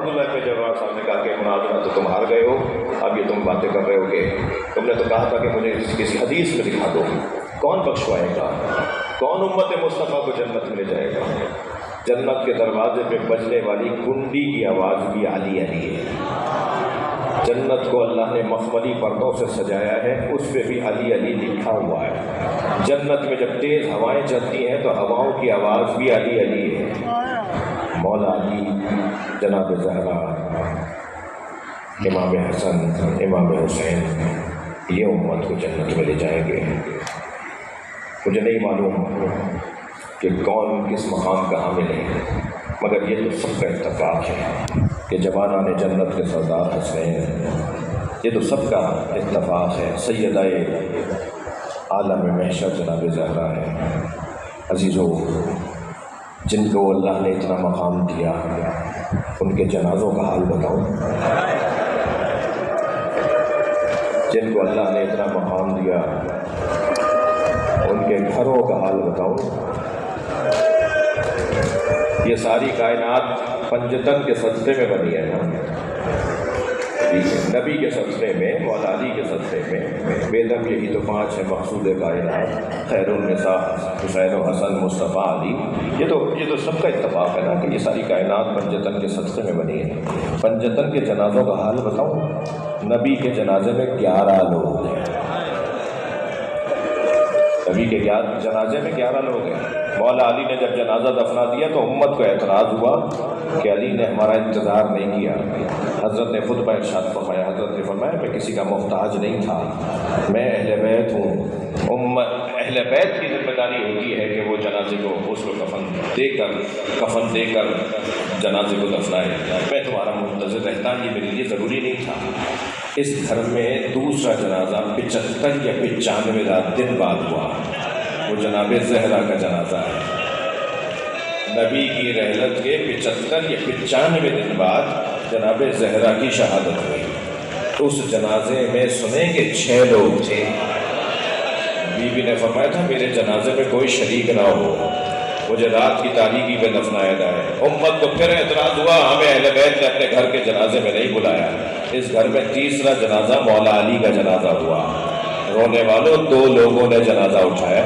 عبداللہ بن جبار صاحب نے کہا کہ مناظرہ تو تم ہار گئے ہو، اب یہ تم باتیں کر رہے ہو کہ تم نے تو کہا تھا کہ مجھے کسی حدیث میں دکھا دو، کون بخشوائے گا، کون امت مصطفیٰ کو جنت میں لے جائے گا؟ جنت کے دروازے پہ بجنے والی کنڈی کی آواز بھی علی علی ہے۔ جنت کو اللہ نے مخملی پردوں سے سجایا ہے، اس پہ بھی علی علی لکھا ہوا ہے۔ جنت میں جب تیز ہوائیں چلتی ہیں تو ہواؤں کی آواز بھی علی علی ہے۔ مولا علی، جناب زہرا، امام حسن، امام حسین، یہ امت کو جنت میں لے جائیں گے۔ مجھے نہیں معلوم کہ کون کس مقام کا حامل ہے، مگر یہ تو سب کا اتفاق ہے کہ جوانان جنت کے سردار حسین، یہ تو سب کا اتفاق ہے۔ سیدہ عالم محشر جناب زہرا ہے۔ عزیزو، جن کو اللہ نے اتنا مقام دیا، ان کے جنازوں کا حال بتاؤں؟ جن کو اللہ نے اتنا مقام دیا، ان کے گھروں کا حال بتاؤں؟ یہ ساری کائنات پنجتن کے صدقے میں بنی ہے نا، نبی کے صدقے میں، مولا علی کے صدقے میں۔ بیدم یہی تو پانچ ہے مقصود کائنات، خیر النساء حسین و حسن مصطفیٰ علی۔ یہ تو سب کا اتفاق ہے نا کہ یہ ساری کائنات پنجتن کے صدقے میں بنی ہے۔ پنجتن کے جنازوں کا حال بتاؤں؟ نبی کے جنازے میں 11 لوگ ہیں۔ نبی کے جنازے میں 11 لوگ ہیں۔ مولا علی نے جب جنازہ دفنا دیا تو امت کو اعتراض ہوا کہ علی نے ہمارا انتظار نہیں کیا۔ حضرت نے خود پر ارشاد فرمایا، حضرت نے فرمایا میں کسی کا محتاج نہیں تھا، میں اہل بیت ہوں۔ اہل بیت کی ذمہ داری ہوتی ہے کہ وہ جنازے کو غسل و کفن دے کر جنازے کو دفنائے۔ میں تمہارا منتظر رہتا، یہ میرے لیے ضروری نہیں تھا۔ اس گھر میں دوسرا جنازہ 75 یا 95 دن بعد ہوا، وہ جناب زہرا کا جنازہ ہے۔ نبی کی رحلت کے 75 یا 95 دن بعد جناب زہرا کی شہادت ہوئی۔ اس جنازے میں سنیں گے 6 لوگ تھے۔ بی بی نے فرمایا تھا میرے جنازے میں کوئی شریک نہ ہو، مجھے رات کی تاریکی میں دفنایا جائے۔ امت کو پھر اعتراض ہوا، ہمیں اہل بیت نے اپنے گھر کے جنازے میں نہیں بلایا۔ اس گھر میں تیسرا جنازہ مولا علی کا جنازہ ہوا۔ رونے والوں 2 لوگوں نے جنازہ اٹھایا۔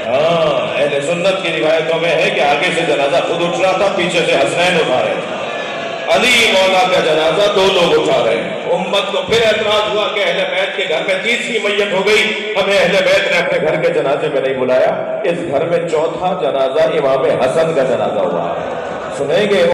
ہاں، اہل سنت کی روایتوں میں ہے کہ آگے سے جنازہ خود اٹھ رہا تھا، پیچھے سے حسنین اٹھا رہے تھے۔ علی مولا کا جنازہ 2 لوگ اٹھا رہے ہیں۔ امت کو پھر اعتراض ہوا کہ اہل بیت کے گھر میں تیسری میت ہو گئی، ہمیں اہل بیت نے اپنے گھر کے جنازے میں نہیں بلایا۔ اس گھر میں چوتھا جنازہ امام حسن کا جنازہ ہوا۔ سنیں گے